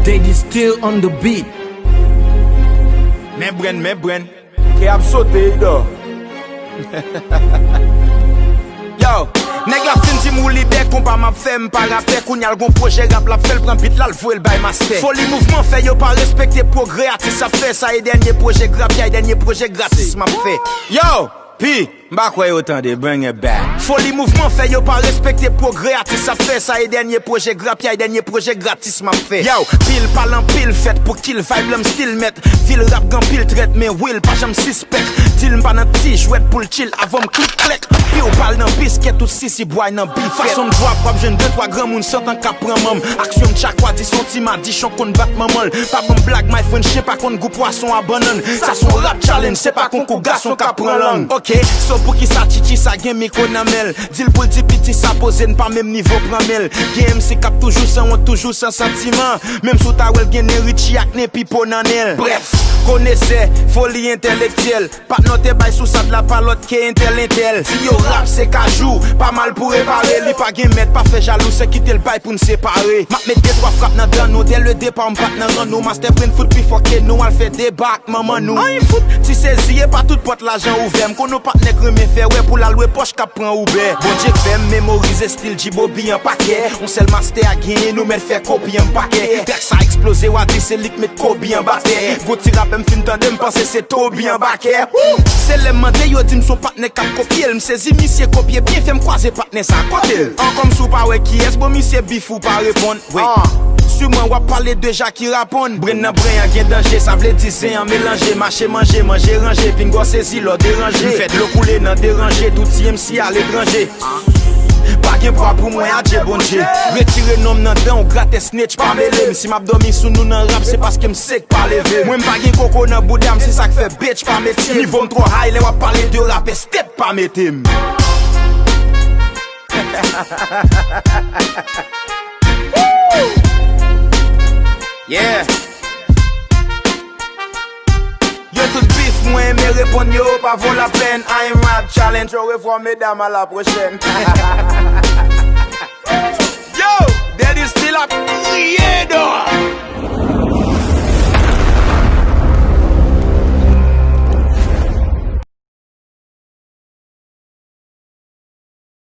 They still on the beat. Men bren Ki ap sote do. Yo, nèg la fin ti mou libe kompa m'a fait m'pa rapper koun yal gon projet rap la fait prend beat la vouer bay master. Folie mouvement fait yo pas respecter progrès artiste ça fait ça et dernier projet gratuit et dernier projet gratis m'a fait. Yo, pi Mba kwe autant de bring it back. Folie mouvement fait yo pas respecter progrès artiste ça fait ça et dernier projet gratuit et dernier projet gratis m'a fait. Yo, pile parlant pile fait pour kill vibe l'homme style mettre. Fil rap gan pile traite mais will pas j'aime suspect. Til m'pas nan ti chouette pour le chill avant m'click click. Puis on parle nan biscuit tout si boy nan bif. Façon de voir pop jeune 2-3 grands moun sans tant qu'à prendre mam. Action chaque fois dit sentiment dit chon kon bat maman. Pas bon blague my friend je sais pas kon goût poisson à banane. Ça son rap challenge c'est pas kon ko garçon qu'à prendre langue. OK, so pour qui ça chichi ça gen micro nan mel. Dil pour ti petit ça pose pas même niveau pramel. Game c'est cap toujours sans honte toujours sans sentiment. Même sous ta wel gen Richie ak ne pipo nan el. Bref, connaissez folie intellectuelle. Pas noter bay sous ça de la palote qui intel. Si yo rap c'est cajou, pas mal pour réparer. Li pas gen met pas fait jaloux c'est quitter le bail pour nous séparer. M'a met 2-3 frappes nan dan nous dès le départ m'pat nan ran nous master prend foot puis faut que nous al fait débat maman nous. Ay foot, ti saisier pas toute porte l'argent ouvert. M'kon nous partenaire remet faire ouais pour la louer poche cap prend Uber. Bon Dieu fait mémoriser style Djibobi en paquet. On sait le master à gagner nous met faire copie en paquet. Père ça explosé ou a dit c'est lik met Kobe en baquet. Go ti rap m'fin tande m'penser c'est Toby en baquet. C'est le mandé yo dit m'son partenaire cap copier. M'saisi monsieur copier bien fait m'croiser partenaire ça côté. En comme sou pas ouais qui est bon monsieur bifou pas répondre. Oui. Sur moi, on va parler de Jacques qui répond. Bren nan bren y'a gen danger, ça vle dire c'est en mélanger. Marcher, manger, ranger, pingo saisi l'eau déranger. Faites l'eau couler nan déranger, tout MC à l'étranger. Pas gen poids pour moi, à Dieu bon Dieu. Retirer nom nan dan, ou gratte snitch, pas mêler. Si m'abdomi sous nous nan rap, c'est parce que m'sek pas lever. Moi m'pas gen coco nan boudam, c'est ça qui fait bitch, pas métier. Niveau trop high, les wap parler de rap, step pas métier. Yeah. Yo tout bif, moi mais répondre yo pas vaut la peine. I'm rap challenge, au revoir mesdames à la prochaine.